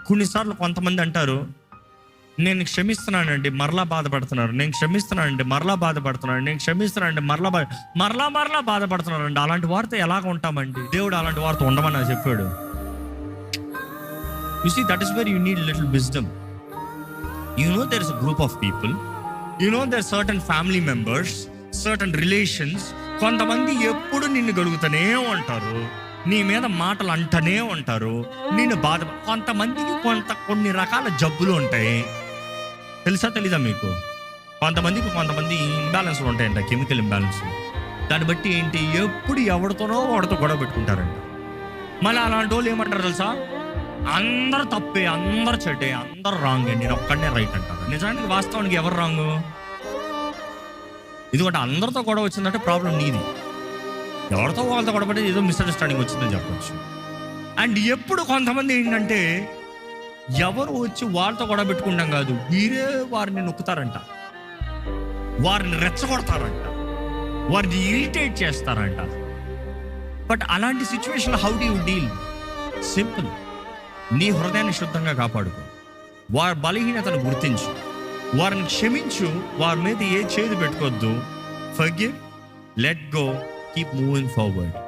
కొన్నిసార్లు కొంతమంది అంటారు, నేను క్షమిస్తున్నానండి మరలా బాధపడుతున్నారు, నేను క్షమిస్తున్నానండి మరలా బాధపడుతున్నాను, నేను క్షమిస్తున్నానండి మరలా బాధపడుతున్నారండి. అలాంటి వారితో ఎలాగ ఉంటామండి? దేవుడు అలాంటి వారితో ఉండమని నాకు చెప్పాడు. You see, that is where you need little wisdom. You know there is a group of people, you know there certain family members, certain relations. కొంతమంది ఎప్పుడు నిన్ను గడుగుతూనే ఉంటారు, నీ మీద మాటలు అంటనే ఉంటారు, నిన్ను కొంతమందికి కొన్ని రకాల జబ్బులు ఉంటాయి. తెలుసా తెలీదా మీకు? కొంతమంది ఇంబ్యాలెన్స్లు ఉంటాయంట, కెమికల్ ఇంబ్యాలెన్స్. దాన్ని బట్టి ఏంటి, ఎప్పుడు ఎవరితోనో వాడితో గొడవ పెట్టుకుంటారంట. మళ్ళీ అలాంటి వాళ్ళు ఏమంటారు తెలుసా? అందరు తప్పే, అందరు చెడ్డే, అందరు రాంగ్, నేను ఒక్కడనే రైట్ అంటారు. నిజానికి వాస్తవానికి ఎవరు రాంగు? ఇదిగోటి అందరితో గొడవ వచ్చిందంటే ప్రాబ్లం నీది. ఎవరితో వాళ్ళతో గొడవపడి ఏదో మిస్అండర్స్టాండింగ్ వచ్చిందని చెప్పచ్చు. అండ్ ఎప్పుడు కొంతమంది ఏంటంటే, ఎవరు వచ్చి వాళ్ళతో గొడవ పెట్టుకుంటాం కాదు, మీరే వారిని నొక్కుతారంట, వారిని రెచ్చగొడతారంట, వారిని ఇరిటేట్ చేస్తారంట. బట్ అలాంటి సిచ్యువేషన్లో how do you deal? Simple, నీ హృదయాన్ని శుద్ధంగా కాపాడుకో, వారి బలహీనతను గుర్తించు, వారిని క్షమించు, వారి మీద ఏ చేదు పెట్టుకోవద్దు. Forgive, let go, keep moving forward.